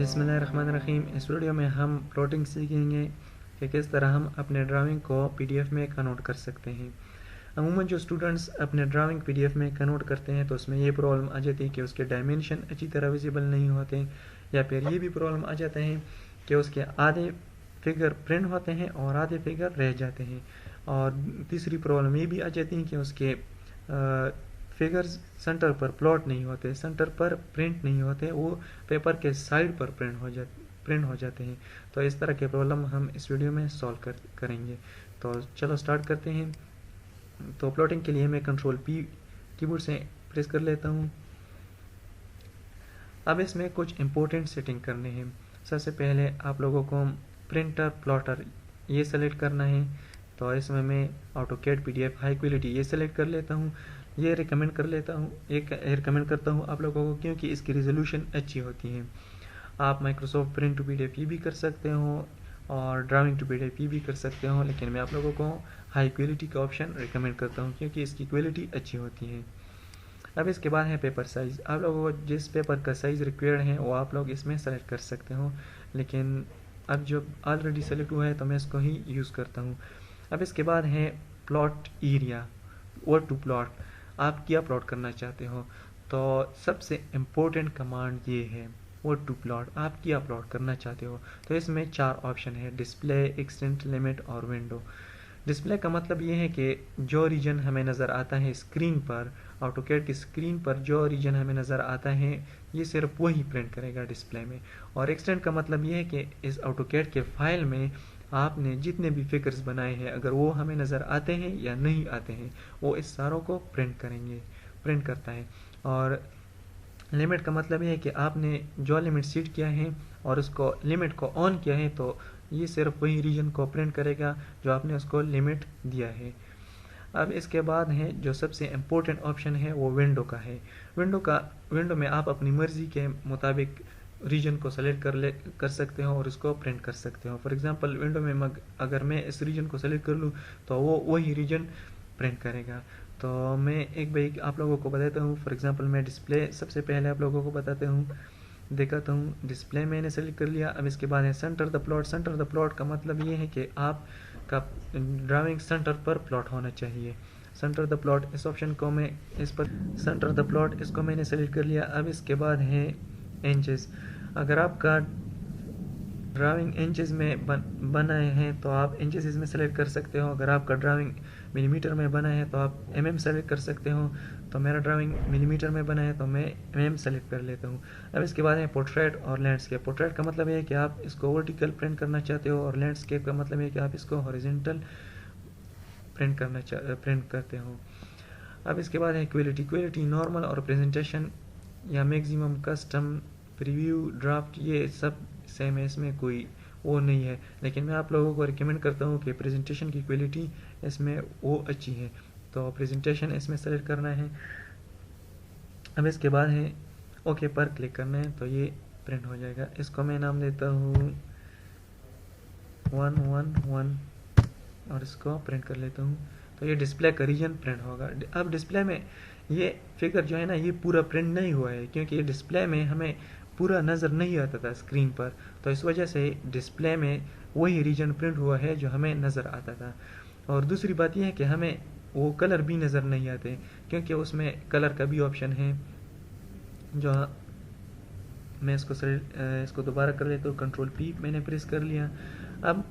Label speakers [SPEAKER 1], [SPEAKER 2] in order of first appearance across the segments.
[SPEAKER 1] बिस्मिल्लाहिर्रहमानिर्रहीम। इस वीडियो में हम प्लॉटिंग सीखेंगे कि किस तरह हम अपने ड्राइंग को पीडीएफ में कन्वर्ट कर सकते हैं। अमूमन जो स्टूडेंट्स अपने ड्राइंग पीडीएफ में कन्वर्ट करते हैं तो उसमें ये प्रॉब्लम आ जाती है कि उसके डायमेंशन अच्छी तरह विजिबल नहीं होते, या फिर ये भी प्रॉब्लम आ जाते हैं कि उसके आधे फिगर प्रिंट होते हैं और आधे फिगर रह जाते हैं। और तीसरी प्रॉब्लम ये भी आ जाती है कि उसके फिगर्स सेंटर पर प्लॉट नहीं होते, सेंटर पर प्रिंट नहीं होते, वो पेपर के साइड पर प्रिंट हो जाते हैं। तो इस तरह के प्रॉब्लम हम इस वीडियो में सॉल्व करेंगे। तो चलो स्टार्ट करते हैं। तो प्लॉटिंग के लिए मैं कंट्रोल पी कीबोर्ड से प्रेस कर लेता हूँ। अब इसमें कुछ इम्पोर्टेंट सेटिंग करने हैं। सबसे पहले आप लोगों को प्रिंटर प्लॉटर ये सेलेक्ट करना है। तो इसमें मैं ऑटोकैड पीडीएफ हाई क्वालिटी ये सेलेक्ट कर लेता हूँ। ये रिकमेंड करता हूँ आप लोगों को, क्योंकि इसकी रिजोल्यूशन अच्छी होती है। आप माइक्रोसॉफ्ट प्रिंट टू पीडीएफ ये भी कर सकते हो और ड्राइंग टू पीडीएफ ये भी कर सकते हो, लेकिन मैं आप लोगों को हाई क्वालिटी का ऑप्शन रिकमेंड करता हूँ क्योंकि इसकी क्वालिटी अच्छी होती है। अब इसके बाद है पेपर साइज़। आप लोगों को जिस पेपर का साइज़ रिक्वायर्ड है वो आप लोग इसमें सेलेक्ट कर सकते हो, लेकिन अब जो ऑलरेडी सेलेक्ट हुआ है तो मैं इसको ही यूज़ करता हूँ। अब इसके बाद है प्लॉट एरिया और टू प्लॉट। आप क्या प्लॉट करना चाहते हो, तो सबसे इम्पोर्टेंट कमांड ये है वो टू प्लॉट। आप क्या प्लॉट करना चाहते हो, तो इसमें 4 ऑप्शन है: डिस्प्ले, एक्सटेंट, लिमिट और विंडो। डिस्प्ले का मतलब ये है कि जो रीजन हमें नज़र आता है स्क्रीन पर, ऑटोकैड की स्क्रीन पर जो रीजन हमें नज़र आता है ये सिर्फ वही प्रिंट करेगा डिस्प्ले में। और एक्सटेंट का मतलब ये है कि इस ऑटोकैड के फाइल में आपने जितने भी फिगर्स बनाए हैं अगर वो हमें नज़र आते हैं या नहीं आते हैं वो इस सारों को प्रिंट करता है। और लिमिट का मतलब ये है कि आपने जो लिमिट सेट किया है और उसको लिमिट को ऑन किया है तो ये सिर्फ वही रीजन को प्रिंट करेगा जो आपने उसको लिमिट दिया है। अब इसके बाद है जो सबसे इम्पोर्टेंट ऑप्शन है वो विंडो का है। विंडो में आप अपनी मर्ज़ी के मुताबिक रीजन को सेलेक्ट कर सकते हो और इसको प्रिंट कर सकते हो। फॉर एग्जांपल विंडो में अगर मैं इस रीजन को सेलेक्ट कर लूँ तो वो वही रीजन प्रिंट करेगा। तो मैं एक बार आप लोगों को बताता हूँ। फॉर एग्जांपल मैं डिस्प्ले सबसे पहले आप लोगों को बताता हूँ, दिखाता हूँ। डिस्प्ले मैंने सेलेक्ट कर लिया। अब इसके बाद है centre the plot. Centre the plot का मतलब ये है कि आपका ड्राइंग सेंटर पर प्लॉट होना चाहिए। सेंटर द प्लॉट इस ऑप्शन को मैं सेंटर द प्लॉट इसको मैंने सेलेक्ट कर लिया। अब इसके बाद है इंचेस। अगर आपका ड्राइंग इंचेस में बनाए हैं तो आप इंचेस इसमें सेलेक्ट कर सकते हो। अगर आपका ड्राइंग मिलीमीटर में बना है तो आप सेलेक्ट कर सकते हो। तो मेरा ड्राइंग मिलीमीटर में बना है तो मैं सेलेक्ट कर लेता हूँ। अब इसके बाद है पोर्ट्रेट और लैंडस्केप। पोर्ट्रेट का मतलब है कि आप इसको वर्टिकल प्रिंट करना चाहते हो और लैंडस्केप का मतलब है कि आप इसको हॉरिजॉन्टल प्रिंट करते हो। अब इसके बाद है क्वालिटी नॉर्मल और प्रेजेंटेशन या मैक्सिमम, कस्टम, प्रीव्यू, ड्राफ्ट, ये सब सेम है, इसमें कोई वो नहीं है। लेकिन मैं आप लोगों को रिकमेंड करता हूँ कि प्रेजेंटेशन की क्वालिटी इसमें वो अच्छी है, तो प्रेजेंटेशन इसमें सेलेक्ट करना है। अब इसके बाद है ओके पर क्लिक करना है तो ये प्रिंट हो जाएगा। इसको मैं नाम देता हूँ 111 और इसको प्रिंट कर लेता हूँ। तो ये डिस्प्ले का रीजन प्रिंट होगा। अब डिस्प्ले में ये फिगर जो है ना ये पूरा प्रिंट नहीं हुआ है क्योंकि ये डिस्प्ले में हमें पूरा नज़र नहीं आता था स्क्रीन पर, तो इस वजह से डिस्प्ले में वही रीजन प्रिंट हुआ है जो हमें नज़र आता था। और दूसरी बात यह है कि हमें वो कलर भी नज़र नहीं आते क्योंकि उसमें कलर का भी ऑप्शन है। जो मैं इसको दोबारा कर लेता हूँ, कंट्रोल पी मैंने प्रेस कर लिया। अब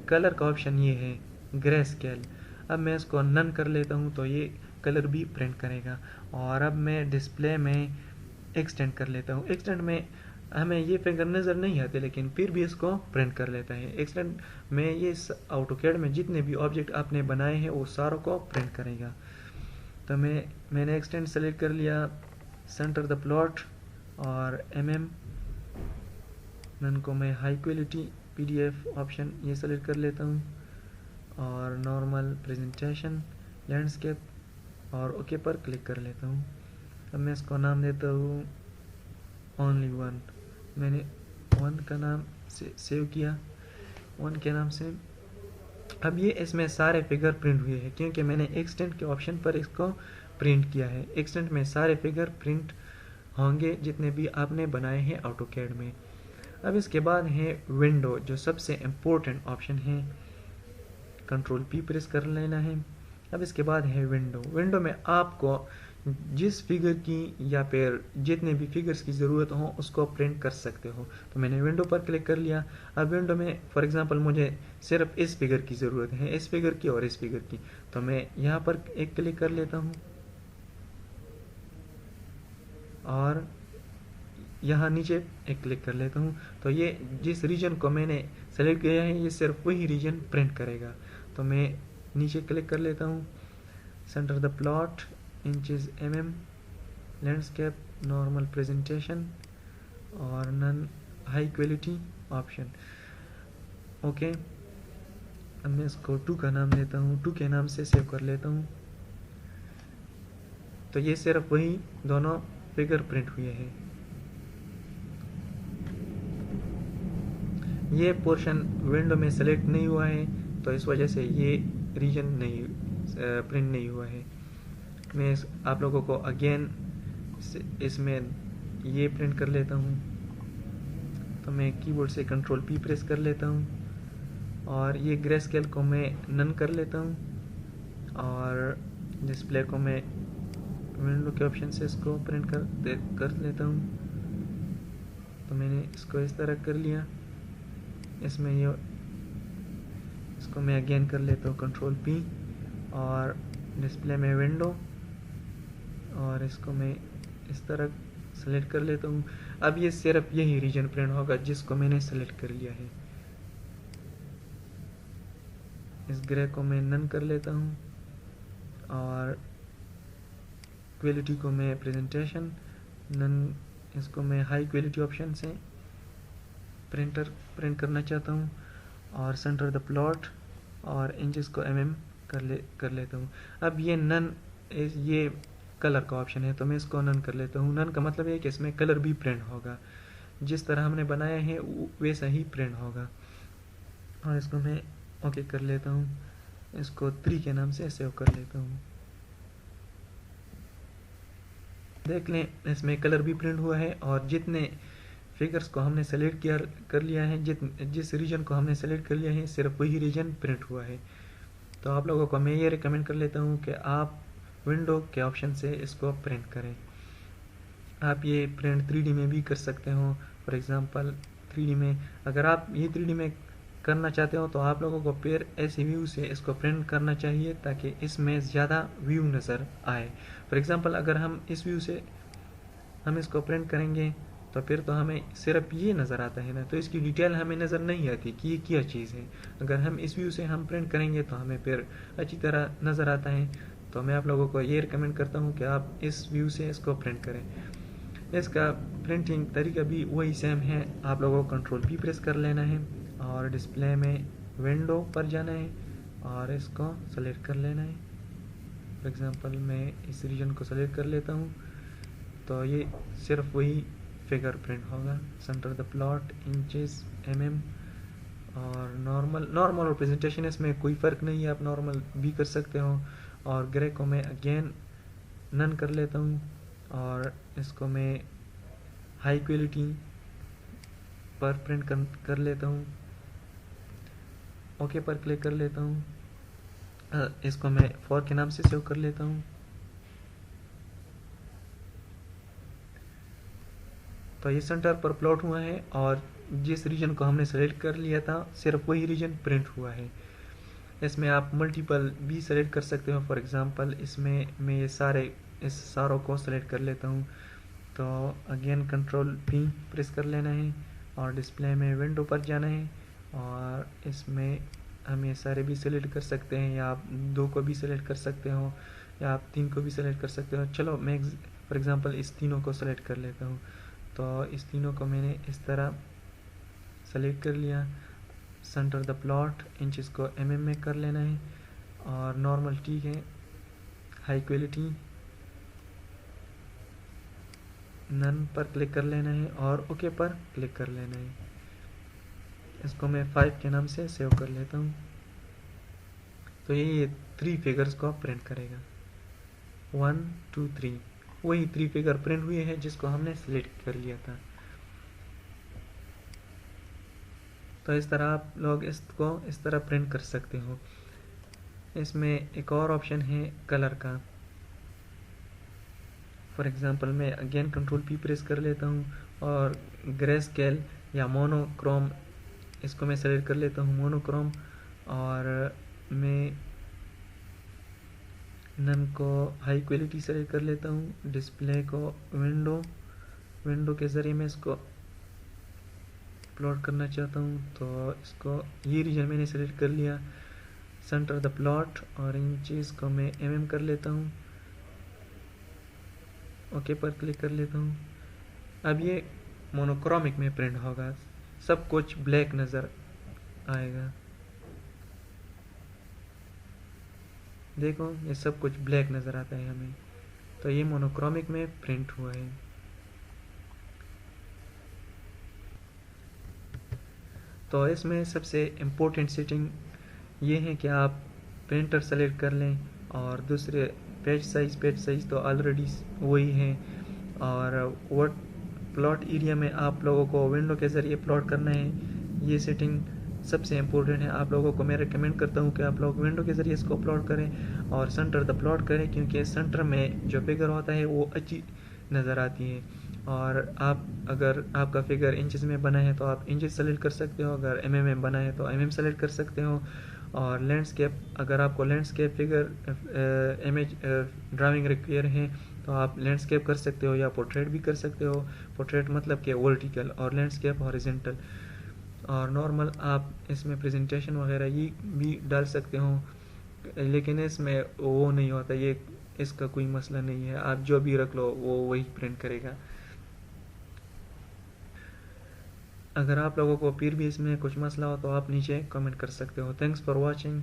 [SPEAKER 1] कलर का ऑप्शन ये है ग्रे स्केल। अब मैं इसको नन कर लेता हूँ तो ये कलर भी प्रिंट करेगा। और अब मैं डिस्प्ले में एक्सटेंड कर लेता हूँ। एक्सटेंड में हमें ये फिगर नज़र नहीं आते लेकिन फिर भी इसको प्रिंट कर लेता है। एक्सटेंड में ये ऑटोकैड में जितने भी ऑब्जेक्ट आपने बनाए हैं वो सारों को प्रिंट करेगा। तो मैंने एक्सटेंड सेलेक्ट कर लिया, सेंटर द प्लॉट और नन को मैं हाई क्वालिटी पीडीएफ ऑप्शन ये सेलेक्ट कर लेता हूँ और नॉर्मल, प्रेजेंटेशन, लैंडस्केप और ओके पर क्लिक कर लेता हूँ। अब मैं इसको नाम देता हूँ ओनली वन। मैंने वन का नाम सेव किया, वन के नाम से। अब ये इसमें सारे फिगर प्रिंट हुए हैं क्योंकि मैंने एक्सटेंट के ऑप्शन पर इसको प्रिंट किया है। एक्सटेंट में सारे फिगर प्रिंट होंगे जितने भी आपने बनाए हैं ऑटोकैड में। अब इसके बाद है विंडो, जो सबसे इम्पोर्टेंट ऑप्शन है। कंट्रोल पी प्रेस कर लेना है। अब इसके बाद है विंडो। विंडो में आपको जिस फिगर की या फिर जितने भी फिगर्स की ज़रूरत हो उसको प्रिंट कर सकते हो। तो मैंने विंडो पर क्लिक कर लिया। अब विंडो में फॉर एग्जांपल मुझे सिर्फ इस फिगर की ज़रूरत है, इस फिगर की और इस फिगर की, तो मैं यहाँ पर एक क्लिक कर लेता हूँ और यहाँ नीचे एक क्लिक कर लेता हूँ। तो ये जिस रीजन को मैंने सेलेक्ट किया है ये सिर्फ वही रीजन प्रिंट करेगा। तो मैं नीचे क्लिक कर लेता हूँ, center the plot, inches mm, landscape, normal presentation और none high quality option. Okay, अब मैं इसको 2 का नाम देता हूँ, 2 के नाम से सेव कर लेता हूँ। तो ये सिर्फ वही दोनों फिगर प्रिंट हुए हैं। ये पोर्शन विंडो में सेलेक्ट नहीं हुआ है तो इस वजह से ये रीजन नहीं प्रिंट नहीं हुआ है। मैं आप लोगों को अगेन इसमें ये प्रिंट कर लेता हूँ। तो मैं कीबोर्ड से कंट्रोल पी प्रेस कर लेता हूँ और ये ग्रे स्केल को मैं नन कर लेता हूँ और डिस्प्ले को मैं विंडो के ऑप्शन से इसको प्रिंट कर लेता हूँ। तो मैंने इसको इस तरह कर लिया। इसमें ये इसको मैं अगेन कर लेता हूँ कंट्रोल पी और डिस्प्ले में विंडो और इसको मैं इस तरह सेलेक्ट कर लेता हूँ। अब ये सिर्फ यही रीजन प्रिंट होगा जिसको मैंने सेलेक्ट कर लिया है। इस ग्रे को मैं नन कर लेता हूँ और क्वालिटी को मैं प्रेजेंटेशन नन, इसको मैं हाई क्वालिटी ऑप्शन से प्रिंट करना चाहता हूँ और सेंटर द प्लॉट और इंचेस को mm कर लेता हूँ। अब ये नन, ये कलर का ऑप्शन है तो मैं इसको नन कर लेता हूँ। नन का मतलब है कि इसमें कलर भी प्रिंट होगा, जिस तरह हमने बनाया है वैसा ही प्रिंट होगा। और इसको मैं ओके कर लेता हूँ, इसको 3 के नाम से सेव कर लेता हूँ। देख लें इसमें कलर भी प्रिंट हुआ है और जितने फिगर्स को हमने सेलेक्ट कर लिया है, जिस रीजन को हमने सेलेक्ट कर लिया है सिर्फ वही रीजन प्रिंट हुआ है। तो आप लोगों को मैं ये रिकमेंड कर लेता हूँ कि आप विंडो के ऑप्शन से इसको प्रिंट करें। आप ये प्रिंट 3D में भी कर सकते हो। फॉर एग्जांपल 3D में अगर आप ये 3D में करना चाहते हो तो आप लोगों को फिर ऐसे व्यू से इसको प्रिंट करना चाहिए ताकि इसमें ज़्यादा व्यू नज़र आए। फॉर एग्जांपल अगर हम इस व्यू से हम इसको प्रिंट करेंगे तो फिर तो हमें सिर्फ ये नज़र आता है ना, तो इसकी डिटेल हमें नज़र नहीं आती कि ये क्या चीज़ है। अगर हम इस व्यू से हम प्रिंट करेंगे तो हमें फिर अच्छी तरह नज़र आता है। तो मैं आप लोगों को ये रिकमेंड करता हूँ कि आप इस व्यू से इसको प्रिंट करें। इसका प्रिंटिंग तरीका भी वही सेम है। आप लोगों को कंट्रोल पी प्रेस कर लेना है और डिस्प्ले में विंडो पर जाना है और इसको सेलेक्ट कर लेना है। फॉर एग्जांपल मैं इस रीजन को सेलेक्ट कर लेता हूँ तो ये सिर्फ वही फिगर प्रिंट होगा। Centre the plot, inches mm और नॉर्मल और प्रेजेंटेशन इसमें कोई फ़र्क नहीं है, आप नॉर्मल भी कर सकते हो। और ग्रे को मैं अगेन नन कर लेता हूँ और इसको मैं हाई क्वालिटी पर प्रिंट कर लेता हूँ। ओके पर क्लिक कर लेता हूँ। इसको मैं 4 के नाम से सेव कर लेता हूँ। तो ये सेंटर पर प्लॉट हुआ है और जिस रीजन को हमने सेलेक्ट कर लिया था सिर्फ वही रीजन प्रिंट हुआ है। इसमें आप मल्टीपल भी सेलेक्ट कर सकते हो। फॉर एग्जांपल इसमें मैं ये सारों को सेलेक्ट कर लेता हूँ। तो अगेन कंट्रोल पी प्रेस कर लेना है और डिस्प्ले में विंडो पर जाना है और इसमें हम ये सारे भी सेलेक्ट कर सकते हैं या आप 2 को भी सेलेक्ट कर सकते हो या आप 3 को भी सेलेक्ट कर सकते हो। चलो मैं फॉर एग्जांपल इस तीनों को सेलेक्ट कर लेता हूँ। तो इस तीनों को मैंने इस तरह सेलेक्ट कर लिया। सेंटर द प्लॉट, इंचेस को mm में कर लेना है और नॉर्मल ठीक है, हाई क्वालिटी नन पर क्लिक कर लेना है और ओके पर क्लिक कर लेना है। इसको मैं 5 के नाम से सेव कर लेता हूँ। तो ये 3 फिगर्स को प्रिंट करेगा, 1 2 3, वही 3 फिगर प्रिंट हुए हैं जिसको हमने सिलेक्ट कर लिया था। तो इस तरह आप लोग इसको इस तरह प्रिंट कर सकते हो। इसमें एक और ऑप्शन है कलर का। फॉर एग्जांपल मैं अगेन कंट्रोल पी प्रेस कर लेता हूँ और ग्रे स्केल या मोनोक्रोम इसको मैं सेलेक्ट कर लेता हूँ, मोनोक्रोम। और मैं नन को हाई क्वालिटी सेलेक्ट कर लेता हूँ। डिस्प्ले को विंडो के ज़रिए मैं इसको प्लॉट करना चाहता हूँ, तो इसको ये रीजन मैंने सेलेक्ट कर लिया। सेंटर द प्लॉट और इन चीज़ को मैं mm कर लेता हूँ, ओके पर क्लिक कर लेता हूँ। अब ये मोनोक्रोमिक में प्रिंट होगा, सब कुछ ब्लैक नज़र आएगा। देखो ये सब कुछ ब्लैक नज़र आता है हमें, तो ये मोनोक्रोमिक में प्रिंट हुआ है। तो इसमें सबसे इम्पोर्टेंट सेटिंग ये है कि आप प्रिंटर सेलेक्ट कर लें और दूसरे पेज साइज़ तो ऑलरेडी वही है। और वर्ड प्लॉट एरिया में आप लोगों को विंडो के ज़रिए प्लॉट करना है, ये सेटिंग सबसे इम्पोर्टेंट है। आप लोगों को मैं रिकमेंड करता हूँ कि आप लोग विंडो के ज़रिए इसको प्लॉट करें और सेंटर द प्लॉट करें, क्योंकि सेंटर में जो फिगर होता है वो अच्छी नज़र आती है। और आप अगर आपका फिगर इंचज़ में बना है तो आप इंचज़ सेलेक्ट कर सकते हो, अगर में बना है तो सेलेक्ट कर सकते हो। और लैंडस्केप, अगर आपको landscape figure image drawing require है तो आप लैंडस्केप कर सकते हो या पोर्ट्रेट भी कर सकते हो। पोर्ट्रेट मतलब कि वर्टिकल और लैंडस्केप हॉरिजॉन्टल। और नॉर्मल आप इसमें प्रेजेंटेशन वगैरह ये भी डाल सकते हो, लेकिन इसमें वो नहीं होता, ये इसका कोई मसला नहीं है, आप जो भी रख लो वो वही प्रिंट करेगा। अगर आप लोगों को फिर भी इसमें कुछ मसला हो तो आप नीचे कमेंट कर सकते हो। Thanks for watching.